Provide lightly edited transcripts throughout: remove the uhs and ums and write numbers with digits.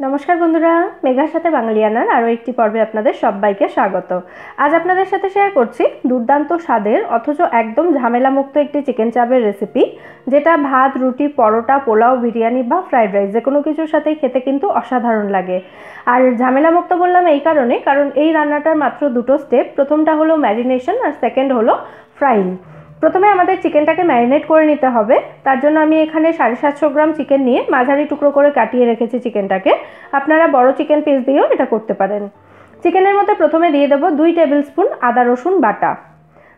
নমস্কার বন্ধুরা, মেঘার সাথে বাঙালিয়ানার আরও একটি পর্বে আপনাদের সবাইকে স্বাগত। আজ আপনাদের সাথে শেয়ার করছি দুর্দান্ত স্বাদের অথচ একদম ঝামেলামুক্ত একটি চিকেন চাপের রেসিপি, যেটা ভাত, রুটি, পরোটা, পোলাও, বিরিয়ানি বা ফ্রাইড রাইস যে কোনো কিছুর সাথেই খেতে কিন্তু অসাধারণ লাগে। আর ঝামেলামুক্ত বললাম এই কারণ এই রান্নাটার মাত্র দুটো স্টেপ। প্রথমটা হলো ম্যারিনেশন আর সেকেন্ড হলো ফ্রাইং। প্রথমে আমাদের চিকেনটাকে ম্যারিনেট করে নিতে হবে। তার জন্য আমি এখানে 750 গ্রাম চিকেন নিয়ে মাঝারি টুকরো করে কাটিয়ে রেখেছি চিকেনটাকে। আপনারা বড় চিকেন পিস দিয়েও এটা করতে পারেন। চিকেনের মধ্যে প্রথমে দিয়ে দেবো 2 টেবিল স্পুন আদা রসুন বাটা।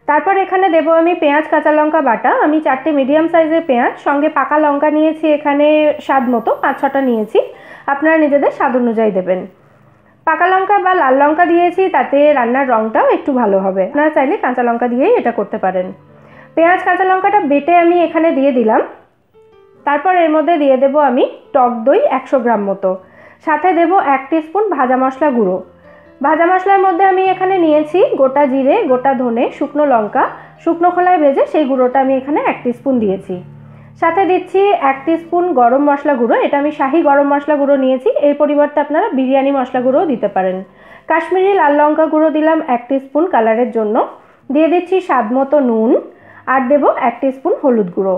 তারপর এখানে দেবো আমি পেঁয়াজ, কাঁচা লঙ্কা বাটা। আমি 4টে মিডিয়াম সাইজের পেঁয়াজ, সঙ্গে পাকা লঙ্কা নিয়েছি এখানে স্বাদ মতো 5-6টা নিয়েছি। আপনারা নিজেদের স্বাদ অনুযায়ী দেবেন। পাকা লঙ্কা বা লাল লঙ্কা দিয়েছি, তাতে রান্নার রঙটাও একটু ভালো হবে। আপনারা চাইলে কাঁচা লঙ্কা দিয়েই এটা করতে পারেন। পেঁয়াজ, কাঁচা লঙ্কাটা বেটে আমি এখানে দিয়ে দিলাম। তারপর এর মধ্যে দিয়ে দেব আমি টক দই 100 গ্রাম মতো। সাথে দেব 1 টিস্পুন ভাজা মশলা গুঁড়ো। ভাজা মশলার মধ্যে আমি এখানে নিয়েছি গোটা জিরে, গোটা ধনে, শুকনো লঙ্কা, শুকনো খোলায় ভেজে সেই গুঁড়োটা আমি এখানে 1 টিস্পুন দিয়েছি। সাথে দিচ্ছি 1 টিস্পুন গরম মশলা গুঁড়ো। এটা আমি শাহি গরম মশলা গুঁড়ো নিয়েছি, এর পরিবর্তে আপনারা বিরিয়ানি মশলা গুঁড়োও দিতে পারেন। কাশ্মীরি লাল লঙ্কা গুঁড়ো দিলাম 1 টিস্পুন কালারের জন্য। দিয়ে দিচ্ছি স্বাদ মতো নুন, আর দেব 1 টিস্পুন হলুদ গুঁড়ো।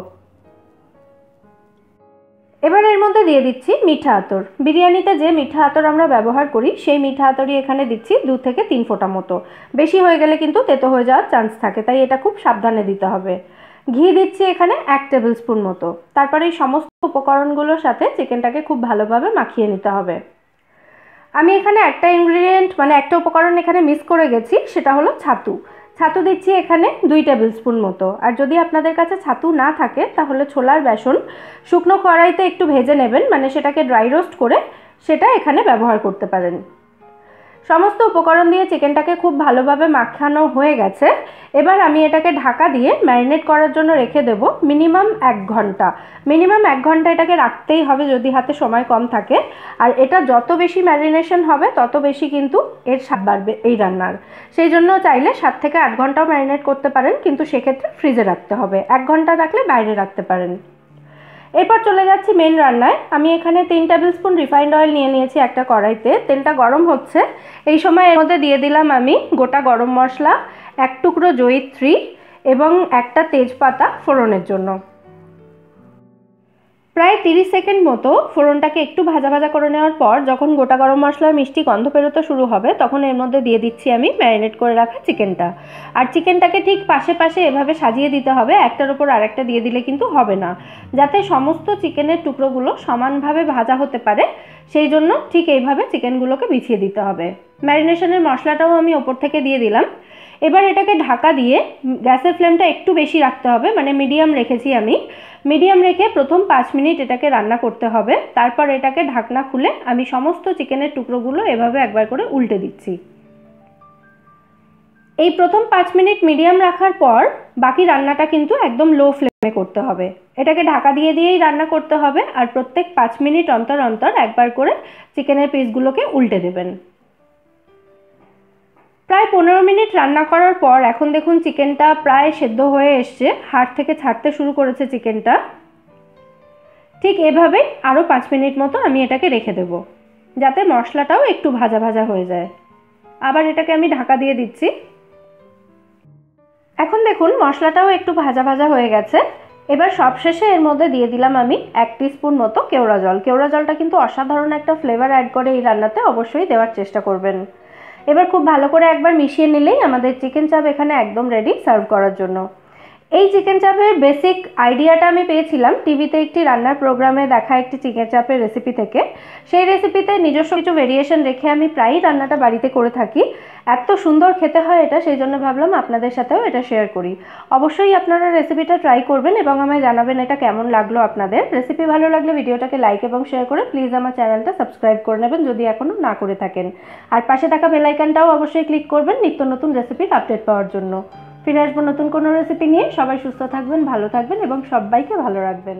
এবার এর মধ্যে দিয়ে দিচ্ছি মিঠা আতর। বিরিয়ানিতে যে মিঠা আতর আমরা ব্যবহার করি সেই মিঠা আতরই এখানে দিচ্ছি 2 থেকে 3 ফোঁটা মতো। বেশি হয়ে গেলে কিন্তু তেতো হয়ে যাওয়ার চান্স থাকে, তাই এটা খুব সাবধানে দিতে হবে। ঘি দিচ্ছি এখানে 1 টেবিল স্পুন মতো। তারপরে এই সমস্ত উপকরণগুলোর সাথে চিকেনটাকে খুব ভালোভাবে মাখিয়ে নিতে হবে। আমি এখানে একটা ইনগ্রিডিয়েন্ট একটা উপকরণ এখানে মিস করে গেছি, সেটা হলো ছাতু। ছাতু দিচ্ছি এখানে 2 টেবিল স্পুন মতো। আর যদি আপনাদের কাছে ছাতু না থাকে তাহলে ছোলার বেসন শুকনো কড়াইতে একটু ভেজে নেবেন, সেটাকে ড্রাই রোস্ট করে সেটা এখানে ব্যবহার করতে পারেন। সমস্ত উপকরণ দিয়ে চিকেনটাকে খুব ভালোভাবে মাখানো হয়ে গেছে। এবার আমি এটাকে ঢাকা দিয়ে ম্যারিনেট করার জন্য রেখে দেব মিনিমাম 1 ঘন্টা। মিনিমাম 1 ঘন্টা এটাকে রাখতেই হবে যদি হাতে সময় কম থাকে। আর এটা যত বেশি ম্যারিনেশন হবে তত বেশি কিন্তু এর স্বাদ বাড়বে এই রান্নার। সেই জন্য চাইলে 7 থেকে 8 ঘন্টাও ম্যারিনেট করতে পারেন, কিন্তু সেক্ষেত্রে ফ্রিজে রাখতে হবে। 1 ঘন্টা রাখলে বাইরে রাখতে পারেন। এরপর চলে যাচ্ছি মেন রান্নায়। আমি এখানে 3 টেবিল স্পুন রিফাইন্ড অয়েল নিয়ে নিয়েছি একটা কড়াইতে। তেলটা গরম হচ্ছে, এই সময় এর মধ্যে দিয়ে দিলাম আমি গোটা গরম মশলা, 1 টুকরো জয়িত্রী এবং একটা তেজপাতা ফোড়নের জন্য। প্রায় 30 সেকেন্ড মতো ফোড়নটাকে একটু ভাজা ভাজা করে নেওয়ার পর যখন গোটা গরম মশলার মিষ্টি গন্ধ বেরোতে শুরু হবে, তখন এর মধ্যে দিয়ে দিচ্ছি আমি ম্যারিনেট করে রাখা চিকেনটা। আর চিকেনটাকে ঠিক পাশে পাশে এভাবে সাজিয়ে দিতে হবে, একটার উপর আরেকটা দিয়ে দিলে কিন্তু হবে না। যাতে সমস্ত চিকেনের টুকরোগুলো সমানভাবে ভাজা হতে পারে, সেই জন্য ঠিক এইভাবে চিকেনগুলোকে বিছিয়ে দিতে হবে। ম্যারিনেশনের মশলাটাও আমি ওপর থেকে দিয়ে দিলাম। এবার এটাকে ঢাকা দিয়ে গ্যাসের ফ্লেমটা একটু বেশি রাখতে হবে, মিডিয়াম রেখেছি আমি। মিডিয়াম রেখে প্রথম 5 মিনিট এটাকে রান্না করতে হবে। তারপর এটাকে ঢাকনা খুলে আমি সমস্ত চিকেনের টুকরোগুলো এভাবে একবার করে উল্টে দিচ্ছি। এই প্রথম 5 মিনিট মিডিয়াম রাখার পর বাকি রান্নাটা কিন্তু একদম লো ফ্লেমে করতে হবে। এটাকে ঢাকা দিয়ে দিয়েই রান্না করতে হবে, আর প্রত্যেক 5 মিনিট অন্তর অন্তর একবার করে চিকেনের পিসগুলোকে উল্টে দেবেন। প্রায় 15 মিনিট রান্না করার পর এখন দেখুন চিকেনটা প্রায় সেদ্ধ হয়ে এসছে, হাড় থেকে ছাড়তে শুরু করেছে চিকেনটা। ঠিক এভাবেই আরও 5 মিনিট মতো আমি এটাকে রেখে দেব, যাতে মশলাটাও একটু ভাজা ভাজা হয়ে যায়। আবার এটাকে আমি ঢাকা দিয়ে দিচ্ছি। এখন দেখুন মশলাটাও একটু ভাজা ভাজা হয়ে গেছে। এবার সবশেষে এর মধ্যে দিয়ে দিলাম আমি 1 টিস্পুন মতো কেওড়া জল। কেওড়া জলটা কিন্তু অসাধারণ একটা ফ্লেভার অ্যাড করে এই রান্নাতে, অবশ্যই দেওয়ার চেষ্টা করবেন। এবার খুব ভালো করে একবার মিশিয়ে নিলেই আমাদের চিকেন চাপ এখানে একদম রেডি সার্ভ করার জন্য। এই চিকেন চাপের বেসিক আইডিয়াটা আমি পেয়েছিলাম টিভিতে একটি রান্নার প্রোগ্রামে দেখা একটি চিকেন চাপের রেসিপি থেকে। সেই রেসিপিতে নিজস্ব কিছু ভেরিয়েশন রেখে আমি প্রায়ই রান্নাটা বাড়িতে করে থাকি। এত সুন্দর খেতে হয় এটা, সেই জন্য ভাবলাম আপনাদের সাথেও এটা শেয়ার করি। অবশ্যই আপনারা রেসিপিটা ট্রাই করবেন এবং আমায় জানাবেন এটা কেমন লাগলো আপনাদের। রেসিপি ভালো লাগলে ভিডিওটাকে লাইক এবং শেয়ার করে প্লিজ আমার চ্যানেলটা সাবস্ক্রাইব করে নেবেন যদি এখনও না করে থাকেন। আর পাশে থাকা বেল আইকনটাও অবশ্যই ক্লিক করবেন নিত্য নতুন রেসিপির আপডেট পাওয়ার জন্য। ফিরে আসবো নতুন কোনো রেসিপি নিয়ে। সবাই সুস্থ থাকবেন, ভালো থাকবেন এবং সবাইকে ভালো রাখবেন।